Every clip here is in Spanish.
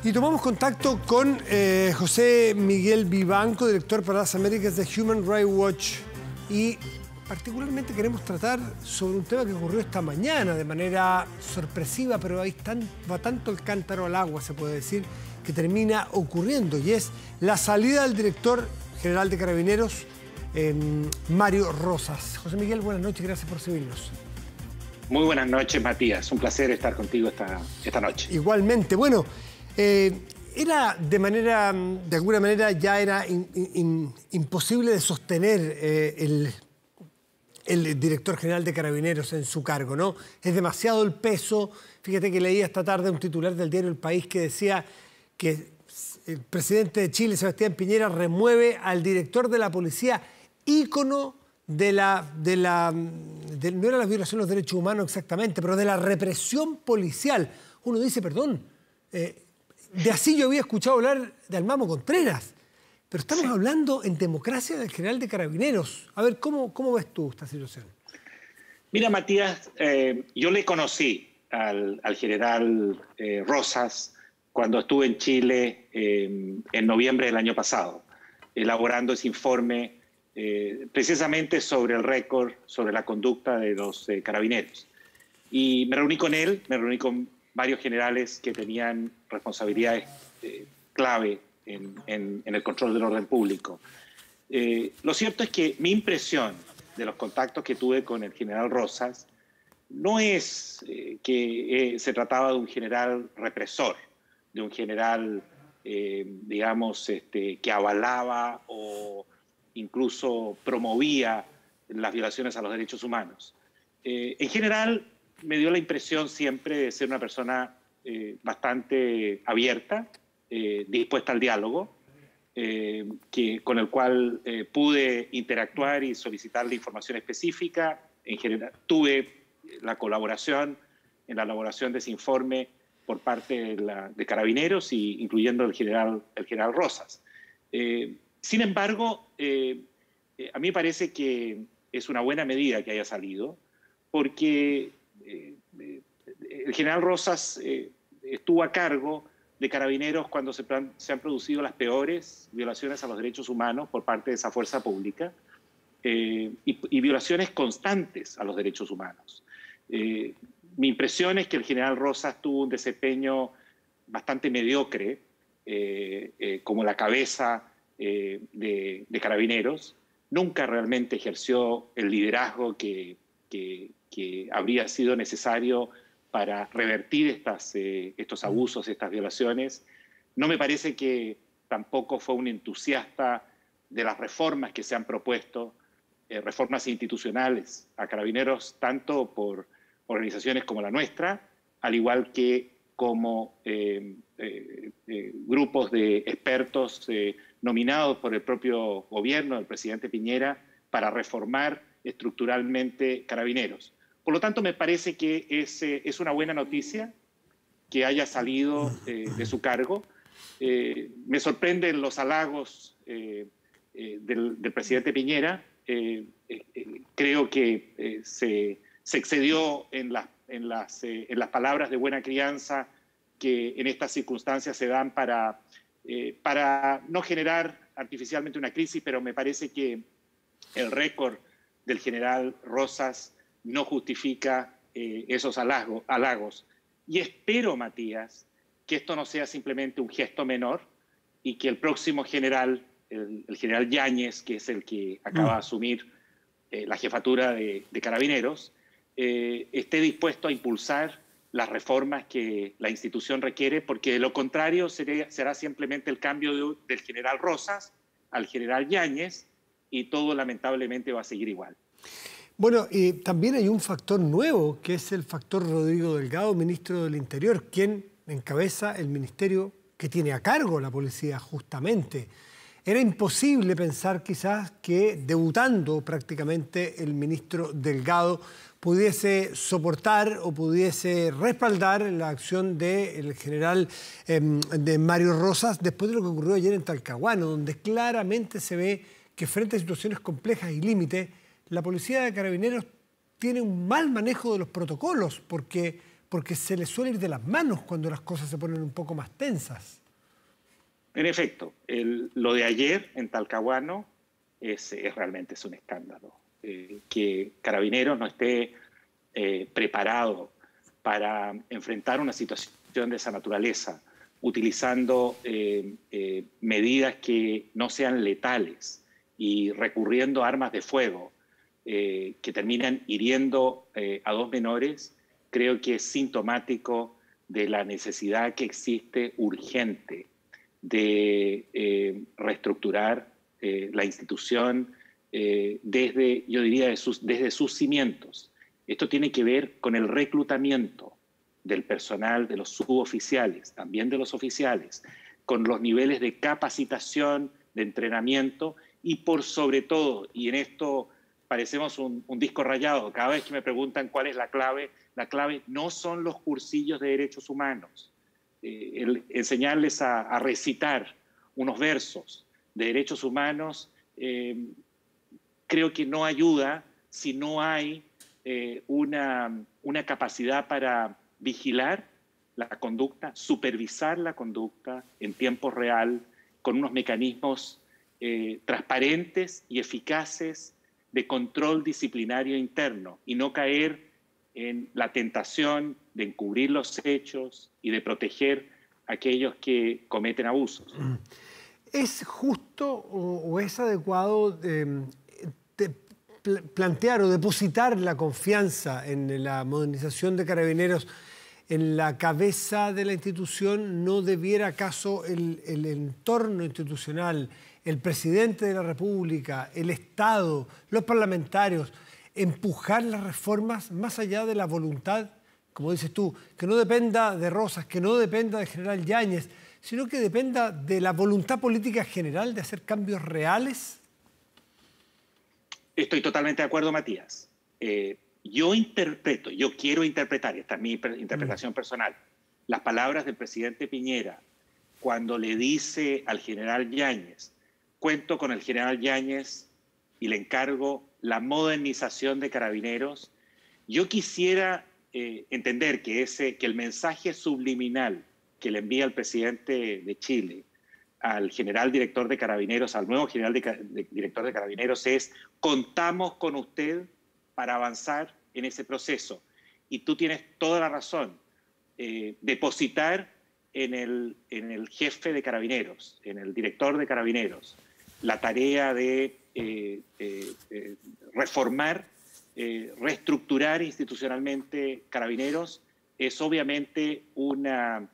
Y tomamos contacto con José Miguel Vivanco, director para las Américas de Human Rights Watch. Y particularmente queremos tratar sobre un tema que ocurrió esta mañana de manera sorpresiva, pero ahí va tanto el cántaro al agua, se puede decir, que termina ocurriendo. Y es la salida del director general de Carabineros, Mario Rosas. José Miguel, buenas noches, gracias por recibirnos. Muy buenas noches, Matías. Un placer estar contigo esta noche. Igualmente. Bueno, era de alguna manera ya era imposible de sostener el director general de Carabineros en su cargo, ¿no? Es demasiado el peso. Fíjate que leía esta tarde un titular del diario El País que decía que el presidente de Chile, Sebastián Piñera, remueve al director de la policía, ícono no era la violación de los derechos humanos exactamente, pero de la represión policial. Uno dice, perdón, de así yo había escuchado hablar de Almamo Contreras, pero estamos hablando en democracia del general de Carabineros. A ver, ¿cómo ves tú esta situación? Mira, Matías, yo le conocí al general Rosas cuando estuve en Chile en noviembre del año pasado, elaborando ese informe precisamente sobre el récord, sobre la conducta de los carabineros. Y me reuní con él, me reuní con varios generales que tenían responsabilidades clave en el control del orden público. Lo cierto es que mi impresión de los contactos que tuve con el general Rosas no es que se trataba de un general represor, de un general, digamos, que avalaba o incluso promovía las violaciones a los derechos humanos. En general, me dio la impresión siempre de ser una persona bastante abierta, dispuesta al diálogo, con el cual pude interactuar y solicitarle información específica. En general, tuve la colaboración en la elaboración de ese informe por parte de Carabineros, incluyendo el general Rosas. Sin embargo, a mí me parece que es una buena medida que haya salido, porque el general Rosas estuvo a cargo de Carabineros cuando se han producido las peores violaciones a los derechos humanos por parte de esa fuerza pública y violaciones constantes a los derechos humanos. Mi impresión es que el general Rosas tuvo un desempeño bastante mediocre como la cabeza de Carabineros. Nunca realmente ejerció el liderazgo que habría sido necesario para revertir estos abusos, estas violaciones. No me parece que tampoco fue un entusiasta de las reformas que se han propuesto, reformas institucionales a Carabineros, tanto por organizaciones como la nuestra, al igual que como grupos de expertos nominados por el propio gobierno del presidente Piñera para reformar estructuralmente Carabineros. Por lo tanto, me parece que es una buena noticia que haya salido de su cargo. Me sorprenden los halagos del presidente Piñera. Creo que se excedió en las palabras de buena crianza que en estas circunstancias se dan para no generar artificialmente una crisis, pero me parece que el récord del general Rosas no justifica esos halagos. Y espero, Matías, que esto no sea simplemente un gesto menor y que el próximo general, el general Yáñez, que es el que acaba de asumir la jefatura de Carabineros, esté dispuesto a impulsar las reformas que la institución requiere, porque de lo contrario será simplemente el cambio del general Rosas al general Yáñez y todo lamentablemente va a seguir igual. Bueno, y también hay un factor nuevo, que es el factor Rodrigo Delgado, ministro del Interior, quien encabeza el ministerio que tiene a cargo la policía justamente. Era imposible pensar quizás que debutando prácticamente el ministro Delgado pudiese soportar o pudiese respaldar la acción del general de Mario Rosas después de lo que ocurrió ayer en Talcahuano, donde claramente se ve que frente a situaciones complejas y límites, la policía de Carabineros tiene un mal manejo de los protocolos, porque porque se le suele ir de las manos cuando las cosas se ponen un poco más tensas. En efecto, lo de ayer en Talcahuano realmente es un escándalo. Que Carabineros no esté preparado para enfrentar una situación de esa naturaleza, utilizando medidas que no sean letales y recurriendo a armas de fuego que terminan hiriendo a dos menores, creo que es sintomático de la necesidad que existe urgente de reestructurar la institución desde, yo diría, desde sus cimientos. Esto tiene que ver con el reclutamiento del personal, de los suboficiales, también de los oficiales, con los niveles de capacitación, de entrenamiento y por sobre todo, y en esto parecemos un disco rayado, cada vez que me preguntan cuál es la clave no son los cursillos de derechos humanos. Enseñarles a recitar unos versos de derechos humanos creo que no ayuda si no hay una capacidad para vigilar la conducta, supervisar la conducta en tiempo real, con unos mecanismos transparentes y eficaces de control disciplinario interno y no caer en la tentación de encubrir los hechos y de proteger a aquellos que cometen abusos. ¿Es justo o es adecuado plantear o depositar la confianza en la modernización de Carabineros en la cabeza de la institución? ¿No debiera acaso el entorno institucional, el presidente de la República, el Estado, los parlamentarios, empujar las reformas más allá de la voluntad, como dices tú, que no dependa de Rosas, que no dependa del general Yáñez, sino que dependa de la voluntad política general de hacer cambios reales? Estoy totalmente de acuerdo, Matías. Yo quiero interpretar, esta es mi interpretación personal, las palabras del presidente Piñera cuando le dice al general Yáñez: cuento con el general Yáñez y le encargo la modernización de Carabineros. Yo quisiera entender que el mensaje subliminal que le envía el presidente de Chile al general director de Carabineros, al nuevo general director de Carabineros, es: contamos con usted para avanzar en ese proceso. Y tú tienes toda la razón. Depositar en el jefe de Carabineros, en el director de Carabineros, la tarea de reformar, reestructurar institucionalmente Carabineros, es obviamente una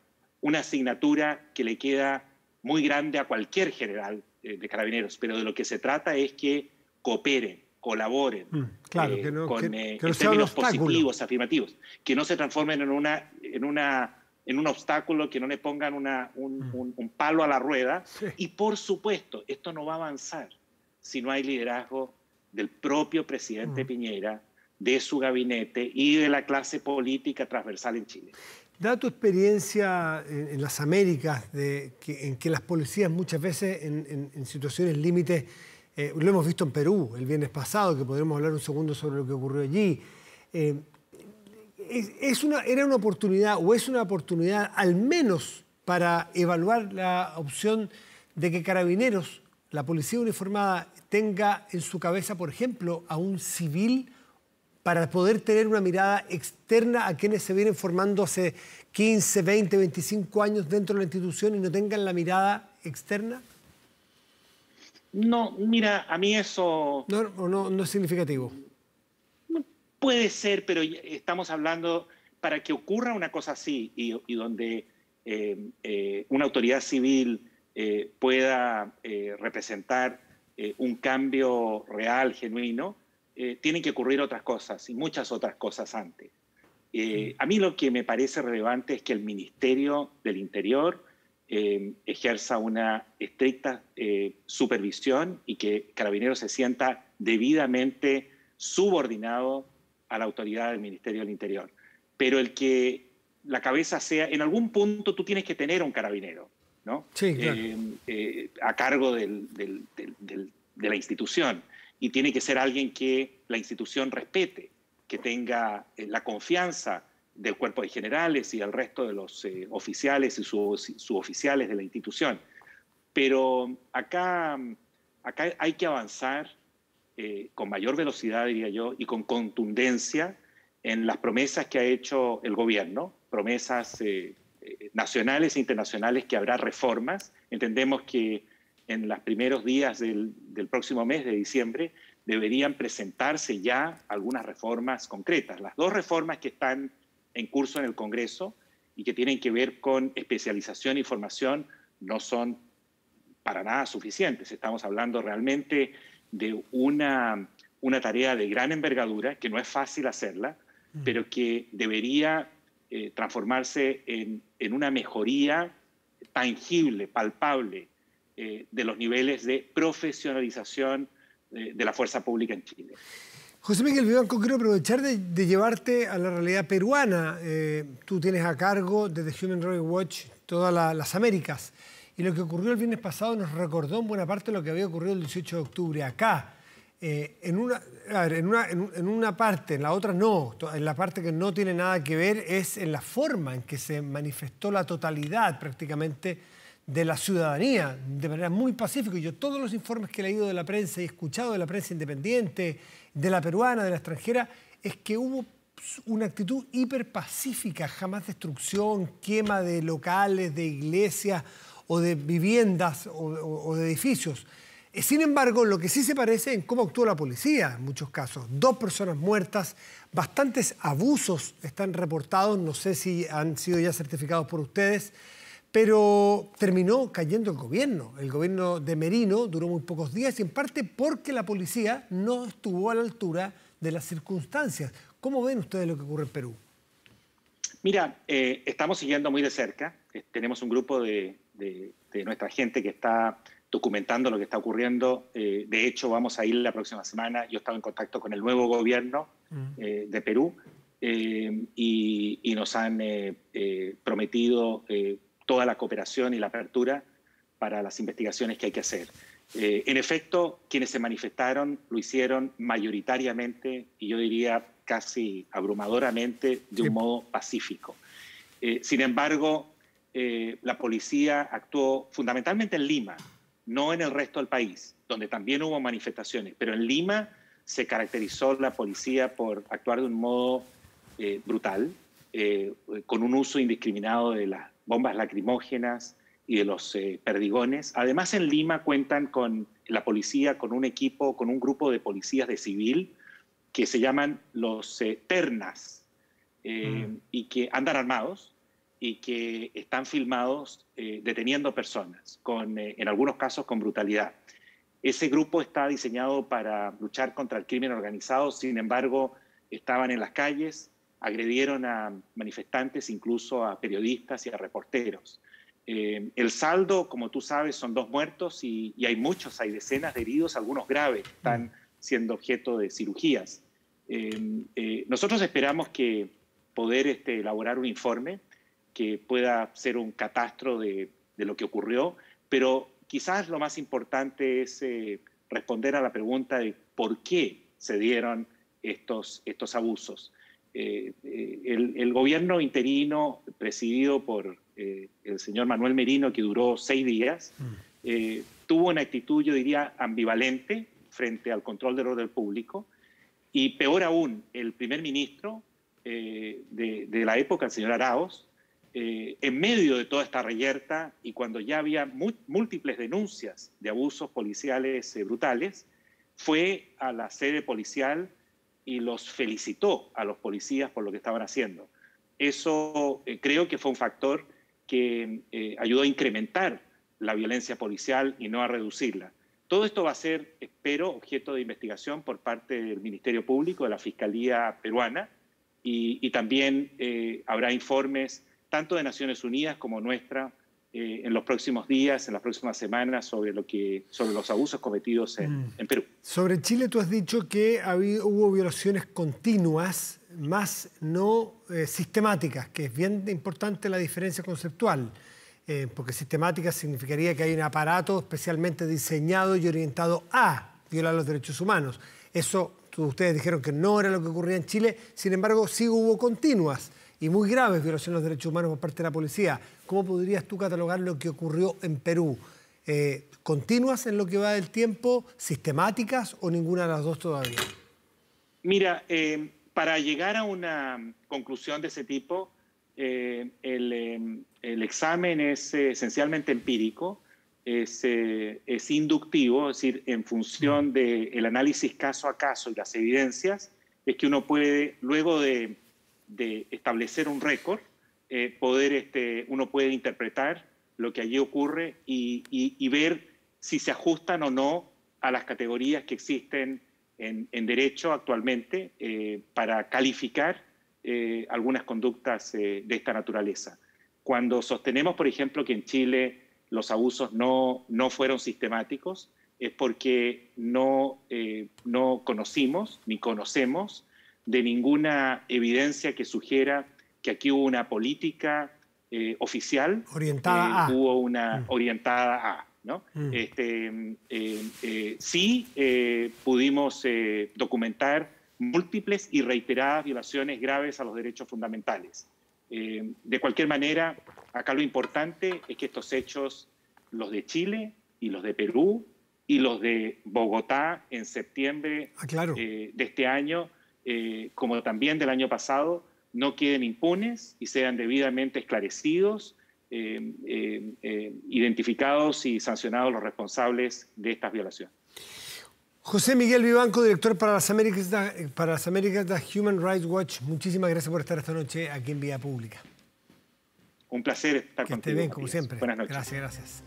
asignatura que le queda muy grande a cualquier general de Carabineros, pero de lo que se trata es que cooperen, colaboren, claro, en términos positivos, afirmativos, que no se transformen en un obstáculo, que no le pongan un palo a la rueda. Sí. Y por supuesto, esto no va a avanzar si no hay liderazgo del propio presidente Piñera, de su gabinete y de la clase política transversal en Chile. Dada tu experiencia en las Américas, en que las policías muchas veces en situaciones límites, lo hemos visto en Perú el viernes pasado, que podremos hablar un segundo sobre lo que ocurrió allí, era una oportunidad o es una oportunidad al menos para evaluar la opción de que Carabineros, la policía uniformada, tenga en su cabeza, por ejemplo, a un civil para poder tener una mirada externa a quienes se vienen formando hace 15, 20, 25 años dentro de la institución y no tengan la mirada externa? No, mira, a mí eso... No es significativo. Puede ser, pero estamos hablando, para que ocurra una cosa así y donde una autoridad civil pueda representar un cambio real, genuino, tienen que ocurrir otras cosas y muchas otras cosas antes. A mí lo que me parece relevante es que el Ministerio del Interior ejerza una estricta supervisión y que Carabineros se sienta debidamente subordinado a la autoridad del Ministerio del Interior. Pero el que la cabeza sea... En algún punto tú tienes que tener un carabinero, ¿no? Sí, claro. A cargo de la institución. Y tiene que ser alguien que la institución respete, que tenga la confianza del cuerpo de generales y el resto de los oficiales y suboficiales de la institución. Pero acá hay que avanzar con mayor velocidad, diría yo, y con contundencia en las promesas que ha hecho el gobierno, promesas nacionales e internacionales, que habrá reformas. Entendemos que en los primeros días del próximo mes de diciembre deberían presentarse ya algunas reformas concretas. Las dos reformas que están en curso en el Congreso y que tienen que ver con especialización y formación no son para nada suficientes. Estamos hablando realmente de una tarea de gran envergadura, que no es fácil hacerla, pero que debería transformarse en una mejoría tangible, palpable, de los niveles de profesionalización de la fuerza pública en Chile. José Miguel Vivanco, quiero aprovechar de llevarte a la realidad peruana. Tú tienes a cargo desde Human Rights Watch todas las Américas. Y lo que ocurrió el viernes pasado nos recordó en buena parte lo que había ocurrido el 18 de octubre acá. En una parte, en la otra no. En la parte que no tiene nada que ver es en la forma en que se manifestó la totalidad prácticamente de la ciudadanía, de manera muy pacífica. Yo todos los informes que he leído de la prensa y he escuchado de la prensa independiente, de la peruana, de la extranjera, es que hubo una actitud hiperpacífica, jamás destrucción, quema de locales, de iglesias o de viviendas o de edificios. Sin embargo, lo que sí se parece en cómo actuó la policía en muchos casos. 2 personas muertas, bastantes abusos están reportados, no sé si han sido ya certificados por ustedes, pero terminó cayendo el gobierno. El gobierno de Merino duró muy pocos días y en parte porque la policía no estuvo a la altura de las circunstancias. ¿Cómo ven ustedes lo que ocurre en Perú? Mira, estamos siguiendo muy de cerca. Tenemos un grupo de nuestra gente que está documentando lo que está ocurriendo. De hecho, vamos a ir la próxima semana. Yo he estado en contacto con el nuevo gobierno de Perú y nos han prometido toda la cooperación y la apertura para las investigaciones que hay que hacer. En efecto, quienes se manifestaron lo hicieron mayoritariamente, y yo diría casi abrumadoramente, de un modo pacífico. Sin embargo, la policía actuó fundamentalmente en Lima, no en el resto del país, donde también hubo manifestaciones, pero en Lima se caracterizó la policía por actuar de un modo brutal, con un uso indiscriminado de las bombas lacrimógenas y de los perdigones. Además, en Lima cuentan con la policía, con un equipo, con un grupo de policías de civil que se llaman los ternas y que andan armados y que están filmados deteniendo personas, en algunos casos con brutalidad. Ese grupo está diseñado para luchar contra el crimen organizado, sin embargo, estaban en las calles, agredieron a manifestantes, incluso a periodistas y a reporteros. El saldo, como tú sabes, son 2 muertos y hay muchos, hay decenas de heridos, algunos graves, que están siendo objeto de cirugías. Nosotros esperamos que poder elaborar un informe que pueda ser un catastro de lo que ocurrió, pero quizás lo más importante es responder a la pregunta de por qué se dieron estos abusos. El gobierno interino, presidido por el señor Manuel Merino, que duró 6 días, tuvo una actitud, yo diría, ambivalente frente al control del orden público, y peor aún, el primer ministro de la época, el señor Arauz, en medio de toda esta reyerta y cuando ya había múltiples denuncias de abusos policiales brutales, fue a la sede policial y los felicitó a los policías por lo que estaban haciendo. Eso creo que fue un factor que ayudó a incrementar la violencia policial y no a reducirla. Todo esto va a ser, espero, objeto de investigación por parte del Ministerio Público, de la Fiscalía peruana, y también habrá informes tanto de Naciones Unidas como nuestra en los próximos días, en las próximas semanas, sobre los abusos cometidos en Perú. Sobre Chile tú has dicho que hubo violaciones continuas, más no sistemáticas, que es bien importante la diferencia conceptual, porque sistemática significaría que hay un aparato especialmente diseñado y orientado a violar los derechos humanos. Eso ustedes dijeron que no era lo que ocurría en Chile, sin embargo sí hubo continuas. y muy graves violaciones de los derechos humanos por parte de la policía. ¿Cómo podrías tú catalogar lo que ocurrió en Perú? ¿Continuas en lo que va del tiempo, sistemáticas o ninguna de las dos todavía? Mira, para llegar a una conclusión de ese tipo, el examen es esencialmente empírico, es inductivo, es decir, en función del análisis caso a caso y las evidencias, es que uno puede, luego de establecer un récord, uno puede interpretar lo que allí ocurre y ver si se ajustan o no a las categorías que existen en derecho actualmente para calificar algunas conductas de esta naturaleza. Cuando sostenemos, por ejemplo, que en Chile los abusos no fueron sistemáticos, es porque no conocimos ni conocemos de ninguna evidencia que sugiera que aquí hubo una política oficial, orientada a. hubo una orientada a, ¿no? Sí pudimos documentar múltiples y reiteradas violaciones graves a los derechos fundamentales. De cualquier manera, acá lo importante es que estos hechos, los de Chile y los de Perú y los de Bogotá en septiembre de este año, como también del año pasado, no queden impunes y sean debidamente esclarecidos, identificados y sancionados los responsables de estas violaciones. José Miguel Vivanco, director para las Américas de Human Rights Watch, muchísimas gracias por estar esta noche aquí en Vía Pública. Un placer estar contigo. Que esté bien, como siempre. Buenas noches. Gracias.